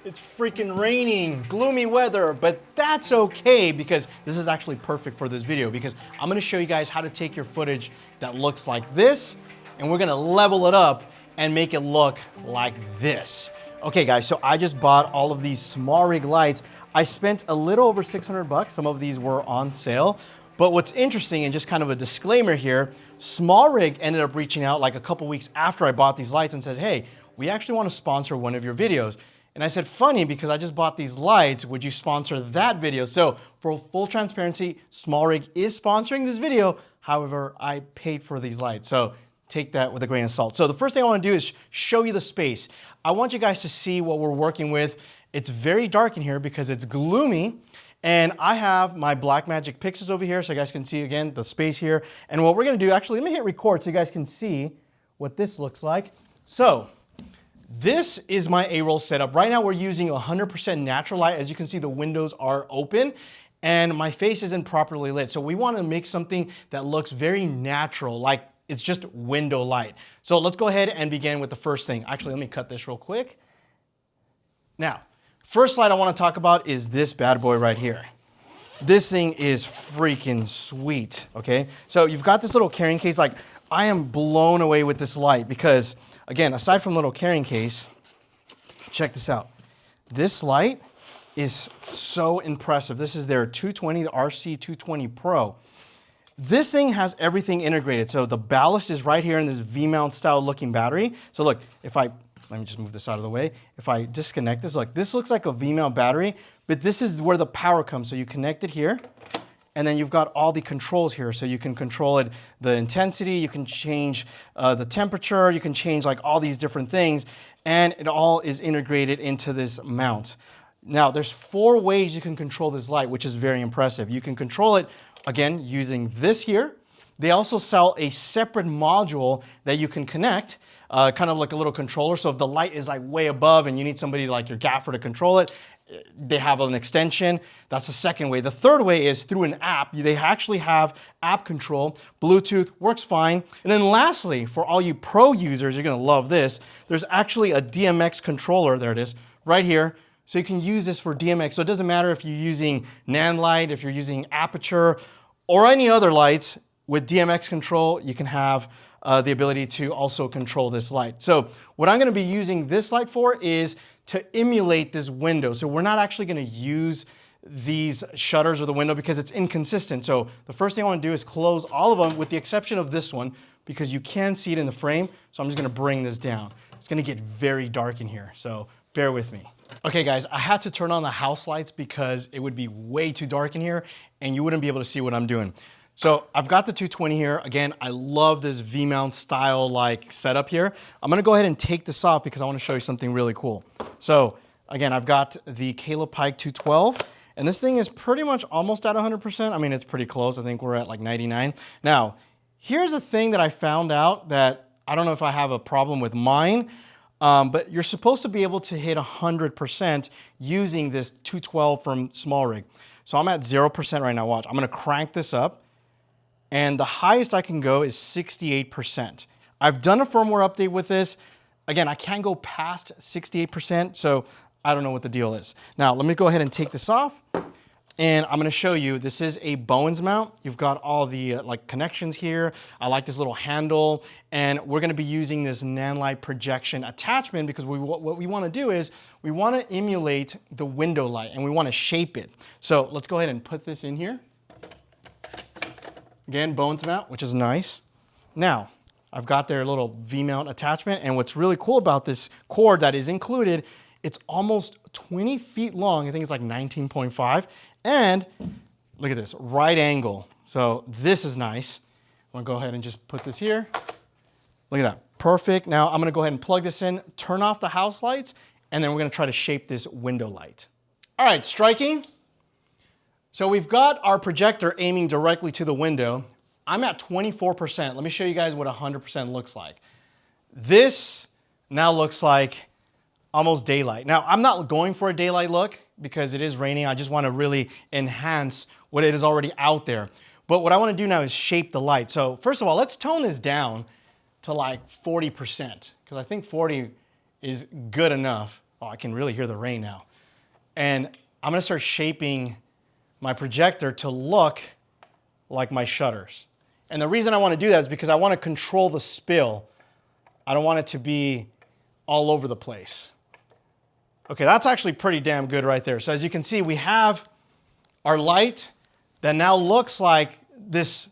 It's freaking raining, gloomy weather, but that's okay because this is actually perfect for this video because I'm gonna show you guys how to take your footage that looks like this and we're gonna level it up and make it look like this. Okay guys, so I just bought all of these Smallrig lights. I spent a little over 600 bucks. Some of these were on sale. But what's interesting, and just kind of a disclaimer here, Smallrig ended up reaching out like a couple weeks after I bought these lights and said, hey, we actually want to sponsor one of your videos. And I said, funny, because I just bought these lights, would you sponsor that video? So for full transparency, Smallrig is sponsoring this video. However, I paid for these lights. So take that with a grain of salt. So the first thing I want to do is show you the space. I want you guys to see what we're working with. It's very dark in here because it's gloomy. And I have my Blackmagic Pixels over here so you guys can see again the space here. And what we're gonna do, actually, let me hit record so you guys can see what this looks like. So this is my A-roll setup. Right now we're using 100% natural light. As you can see, the windows are open and my face isn't properly lit. So we wanna make something that looks very natural, like it's just window light. So let's go ahead and begin with the first thing. Actually, let me cut this real quick. Now, first slide I want to talk about is this bad boy right here. This thing is freaking sweet, okay? So you've got this little carrying case. Like, I am blown away with this light because, again, aside from the little carrying case, check this out. This light is so impressive. This is their 220, the RC 220 Pro. This thing has everything integrated. So the ballast is right here in this V-mount style looking battery. So look, let me just move this out of the way. If I disconnect this, look, this looks like a V-mount battery, but this is where the power comes. So you connect it here, and then you've got all the controls here. So you can control it, the intensity, you can change the temperature, you can change like all these different things, and it all is integrated into this mount. Now, there's 4 ways you can control this light, which is very impressive. You can control it, again, using this here. They also sell a separate module that you can connect, kind of like a little controller. So if the light is like way above and you need somebody like your gaffer to control it, they have an extension. That's the second way. The third way is through an app. They actually have app control. Bluetooth works fine. And then lastly, for all you pro users, you're gonna love this. There's actually a DMX controller, there it is, right here. So you can use this for DMX. So it doesn't matter if you're using NAND light, if you're using aperture, or any other lights. With DMX control, you can have the ability to also control this light. So what I'm gonna be using this light for is to emulate this window. So we're not actually gonna use these shutters or the window because it's inconsistent. So the first thing I wanna do is close all of them with the exception of this one because you can see it in the frame. So I'm just gonna bring this down. It's gonna get very dark in here, so bear with me. Okay guys, I had to turn on the house lights because it would be way too dark in here and you wouldn't be able to see what I'm doing. So I've got the 220 here. Again, I love this V-mount style like setup here. I'm gonna go ahead and take this off because I wanna show you something really cool. So again, I've got the Caleb Pike 212 and this thing is pretty much almost at 100%. I mean, it's pretty close. I think we're at like 99. Now, here's a thing that I found out that I don't know if I have a problem with mine, but you're supposed to be able to hit 100% using this 212 from Smallrig. So I'm at 0% right now. Watch, I'm gonna crank this up and the highest I can go is 68%. I've done a firmware update with this. Again, I can't go past 68%, so I don't know what the deal is. Now, let me go ahead and take this off and I'm gonna show you, this is a Bowens mount. You've got all the like connections here. I like this little handle and we're gonna be using this NAND light projection attachment because what we wanna do is we wanna emulate the window light and we wanna shape it. So let's go ahead and put this in here. Again, Bowens mount, which is nice. Now, I've got their little V-mount attachment and what's really cool about this cord that is included, it's almost 20 feet long. I think it's like 19.5. And look at this, right angle. So this is nice. I'm gonna go ahead and just put this here. Look at that, perfect. Now I'm gonna go ahead and plug this in, turn off the house lights, and then we're gonna try to shape this window light. All right, striking. So we've got our projector aiming directly to the window. I'm at 24%. Let me show you guys what 100% looks like. This now looks like almost daylight. Now, I'm not going for a daylight look because it is raining. I just want to really enhance what it is already out there. But what I want to do now is shape the light. So first of all, let's tone this down to like 40% because I think 40 is good enough. Oh, I can really hear the rain now. And I'm gonna start shaping my projector to look like my shutters. And the reason I wanna do that is because I wanna control the spill. I don't want it to be all over the place. Okay, that's actually pretty damn good right there. So as you can see, we have our light that now looks like this,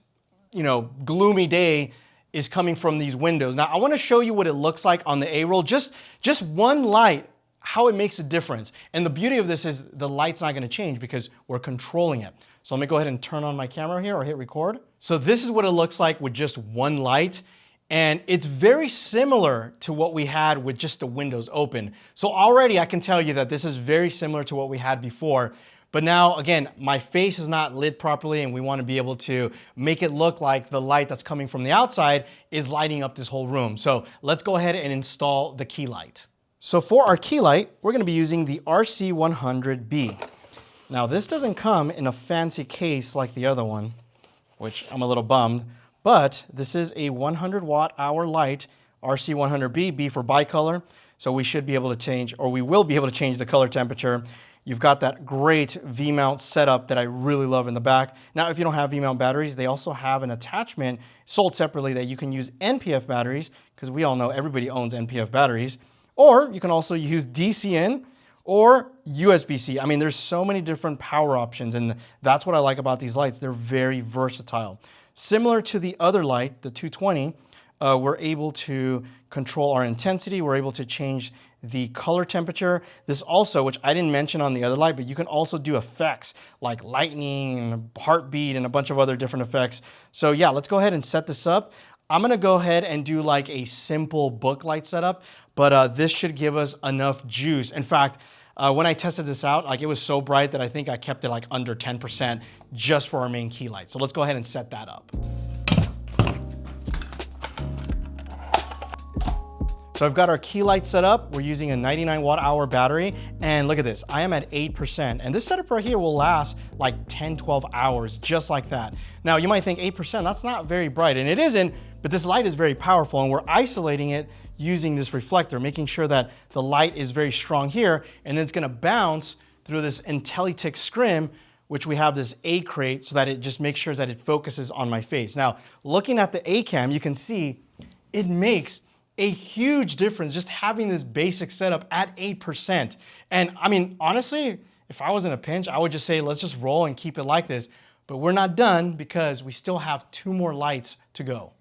gloomy day is coming from these windows. Now I want to show you what it looks like on the A-roll. Just one light, how it makes a difference. And the beauty of this is the light's not going to change because we're controlling it. So let me go ahead and turn on my camera here or hit record. So this is what it looks like with just one light. And it's very similar to what we had with just the windows open. So already I can tell you that this is very similar to what we had before. But now, again, my face is not lit properly and we want to be able to make it look like the light that's coming from the outside is lighting up this whole room. So let's go ahead and install the key light. So for our key light, we're going to be using the RC100B. Now this doesn't come in a fancy case like the other one, which I'm a little bummed, but this is a 100 watt hour light, RC100B, B for bicolor. So we should be able to change, or we will be able to change the color temperature. You've got that great V-mount setup that I really love in the back. Now, if you don't have V-mount batteries, they also have an attachment sold separately that you can use NPF batteries, because we all know everybody owns NPF batteries, or you can also use DC-in or USB-C. I mean, there's so many different power options, and that's what I like about these lights. They're very versatile. Similar to the other light, the 220, we're able to control our intensity. We're able to change the color temperature. This also, which I didn't mention on the other light, but you can also do effects like lightning and heartbeat and a bunch of other different effects. So yeah, let's go ahead and set this up. I'm gonna go ahead and do like a simple book light setup, but this should give us enough juice. In fact, when I tested this out, like it was so bright that I think I kept it like under 10% just for our main key light. So let's go ahead and set that up. So I've got our key light set up. We're using a 99 watt hour battery. And look at this, I am at 8%. And this setup right here will last like 10, 12 hours, just like that. Now you might think 8%, that's not very bright. And it isn't, but this light is very powerful and we're isolating it using this reflector, making sure that the light is very strong here. And then it's gonna bounce through this IntelliTick scrim, which we have this A crate so that it just makes sure that it focuses on my face. Now, looking at the A cam, you can see it makes a huge difference just having this basic setup at 8%. And I mean, honestly, if I was in a pinch, I would just say, let's just roll and keep it like this. But we're not done because we still have 2 more lights to go.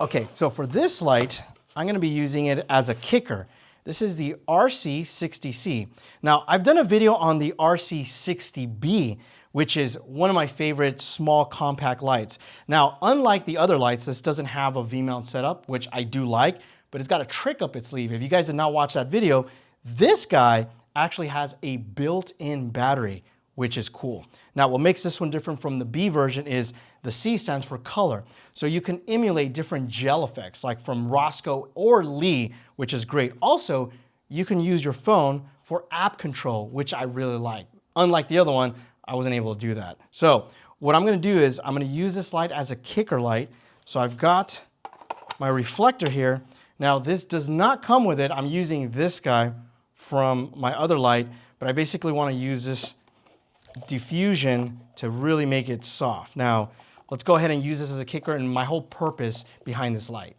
Okay, so for this light, I'm gonna be using it as a kicker. This is the RC60C. Now, I've done a video on the RC60B, which is one of my favorite small compact lights. Now, unlike the other lights, this doesn't have a V-mount setup, which I do like, but it's got a trick up its sleeve. If you guys did not watch that video, this guy actually has a built-in battery, which is cool. Now, what makes this one different from the B version is the C stands for color. So you can emulate different gel effects, like from Roscoe or Lee, which is great. Also, you can use your phone for app control, which I really like. Unlike the other one, I wasn't able to do that. So what I'm gonna do is I'm gonna use this light as a kicker light. So I've got my reflector here. Now this does not come with it. I'm using this guy from my other light, but I basically want to use this diffusion to really make it soft. Now let's go ahead and use this as a kicker and my whole purpose behind this light.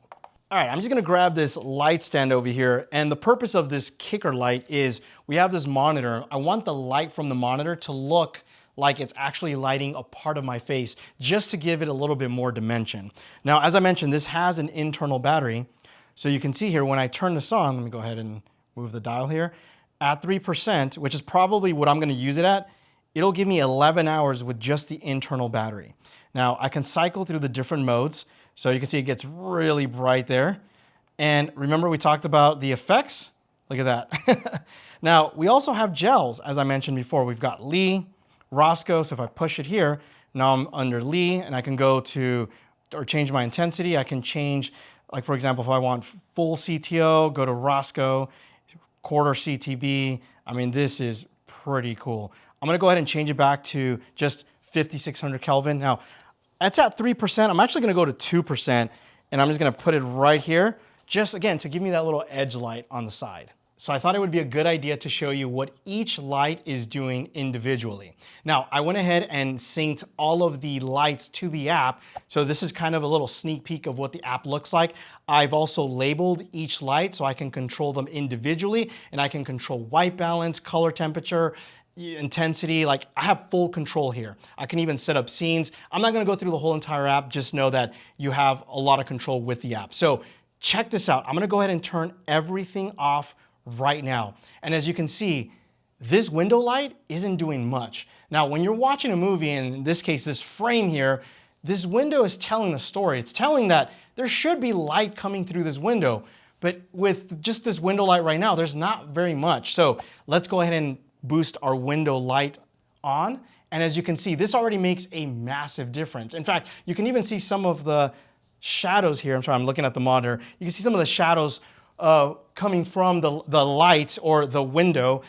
All right, I'm just gonna grab this light stand over here, and the purpose of this kicker light is we have this monitor. I want the light from the monitor to look like it's actually lighting a part of my face just to give it a little bit more dimension. Now, as I mentioned, this has an internal battery. So you can see here, when I turn this on, let me go ahead and move the dial here, at 3%, which is probably what I'm gonna use it at, it'll give me 11 hours with just the internal battery. Now, I can cycle through the different modes. So you can see it gets really bright there. And remember we talked about the effects? Look at that. Now, we also have gels, as I mentioned before. We've got Lee, Roscoe, so if I push it here, now I'm under Lee, and I can go to, or change my intensity. I can change, like for example, if I want full CTO, go to Roscoe, quarter CTB. I mean, this is pretty cool. I'm gonna go ahead and change it back to just 5600 Kelvin. Now, it's at 3%. I'm actually gonna go to 2%, and I'm just gonna put it right here, just again, to give me that little edge light on the side. So I thought it would be a good idea to show you what each light is doing individually. Now, I went ahead and synced all of the lights to the app. So this is kind of a little sneak peek of what the app looks like. I've also labeled each light so I can control them individually, and I can control white balance, color temperature, intensity. Like, I have full control here. I can even set up scenes. I'm not gonna go through the whole entire app, just know that you have a lot of control with the app. So check this out. I'm gonna go ahead and turn everything off right now. And as you can see, this window light isn't doing much. Now, when you're watching a movie, and in this case, this frame here, this window is telling a story. It's telling that there should be light coming through this window, but with just this window light right now, there's not very much. So let's go ahead and boost our window light on. And as you can see, this already makes a massive difference. In fact, you can even see some of the shadows here. I'm looking at the monitor. You can see some of the shadows coming from the light or the window,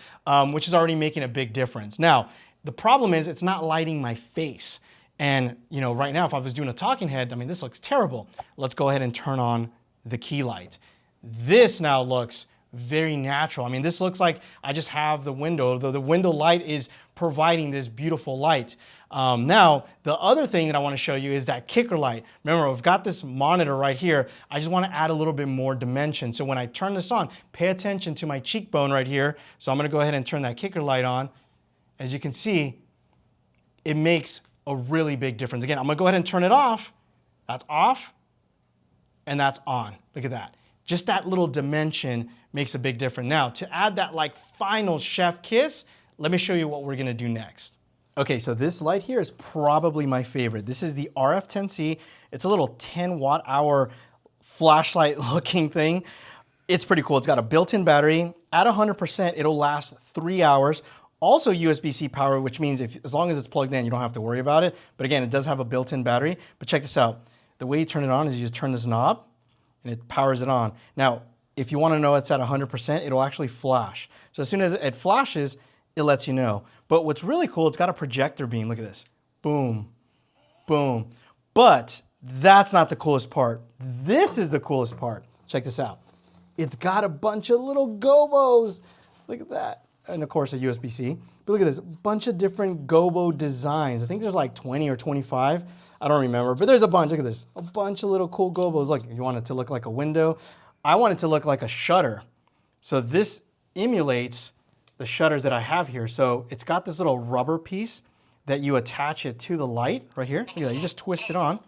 which is already making a big difference. Now, the problem is it's not lighting my face. And you know, right now, if I was doing a talking head, I mean, this looks terrible. Let's go ahead and turn on the key light. This now looks very natural. I mean, this looks like I just have the window. The window light is providing this beautiful light. Now, the other thing that I want to show you is that kicker light. Remember, I've got this monitor right here. I just want to add a little bit more dimension. So when I turn this on, pay attention to my cheekbone right here. So I'm going to go ahead and turn that kicker light on. As you can see, it makes a really big difference. Again, I'm going to go ahead and turn it off. That's off, and that's on. Look at that. Just that little dimension makes a big difference. Now, to add that like final chef kiss, let me show you what we're gonna do next. Okay, so this light here is probably my favorite. This is the RF10C. It's a little 10 watt hour flashlight looking thing. It's pretty cool. It's got a built-in battery. At 100%, it'll last 3 hours. Also USB-C power, which means as long as it's plugged in, you don't have to worry about it. But again, it does have a built-in battery. But check this out. The way you turn it on is you just turn this knob and it powers it on. Now, if you want to know it's at 100%, it'll actually flash. So as soon as it flashes, it lets you know. But what's really cool, it's got a projector beam. Look at this. Boom, boom. But that's not the coolest part. This is the coolest part. Check this out. It's got a bunch of little gobos. Look at that. And of course, a USB-C. But look at this, a bunch of different gobo designs. I think there's like 20 or 25. I don't remember, but there's a bunch. Look at this, a bunch of little cool gobos. Look, if you want it to look like a window, I want it to look like a shutter. So this emulates the shutters that I have here. So it's got this little rubber piece that you attach it to the light right here. Look at that, you just twist it on.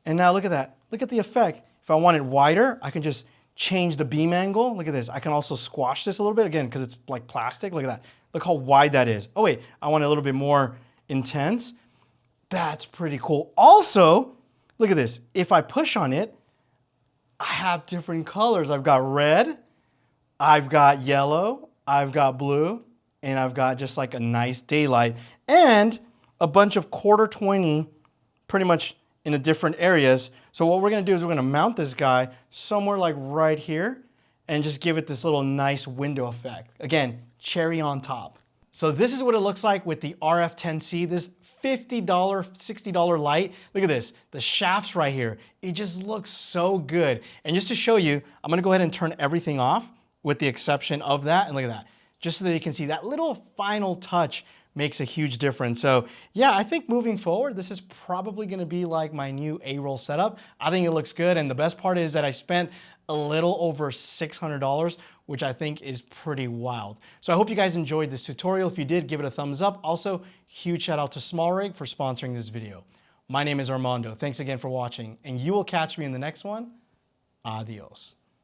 And now look at that, look at the effect. If I want it wider, I can just change the beam angle. Look at this, I can also squash this a little bit, again, because it's like plastic, look at that. Look how wide that is. Oh wait, I want it a little bit more intense. That's pretty cool. Also, look at this, if I push on it, I have different colors. I've got red, I've got yellow, I've got blue, and I've got just like a nice daylight, and a bunch of quarter 20 pretty much in the different areas. So what we're gonna do is we're gonna mount this guy somewhere like right here and just give it this little nice window effect. Again, cherry on top. So this is what it looks like with the RF10C, this $50, $60 light. Look at this, the shafts right here. It just looks so good. And just to show you, I'm gonna go ahead and turn everything off with the exception of that. And look at that, just so that you can see that little final touch makes a huge difference. So yeah, I think moving forward, this is probably gonna be like my new A-roll setup. I think it looks good. And the best part is that I spent a little over $600, which I think is pretty wild. So I hope you guys enjoyed this tutorial. If you did, give it a thumbs up. Also, huge shout out to Smallrig for sponsoring this video. My name is Armando. Thanks again for watching, and you will catch me in the next one. Adios.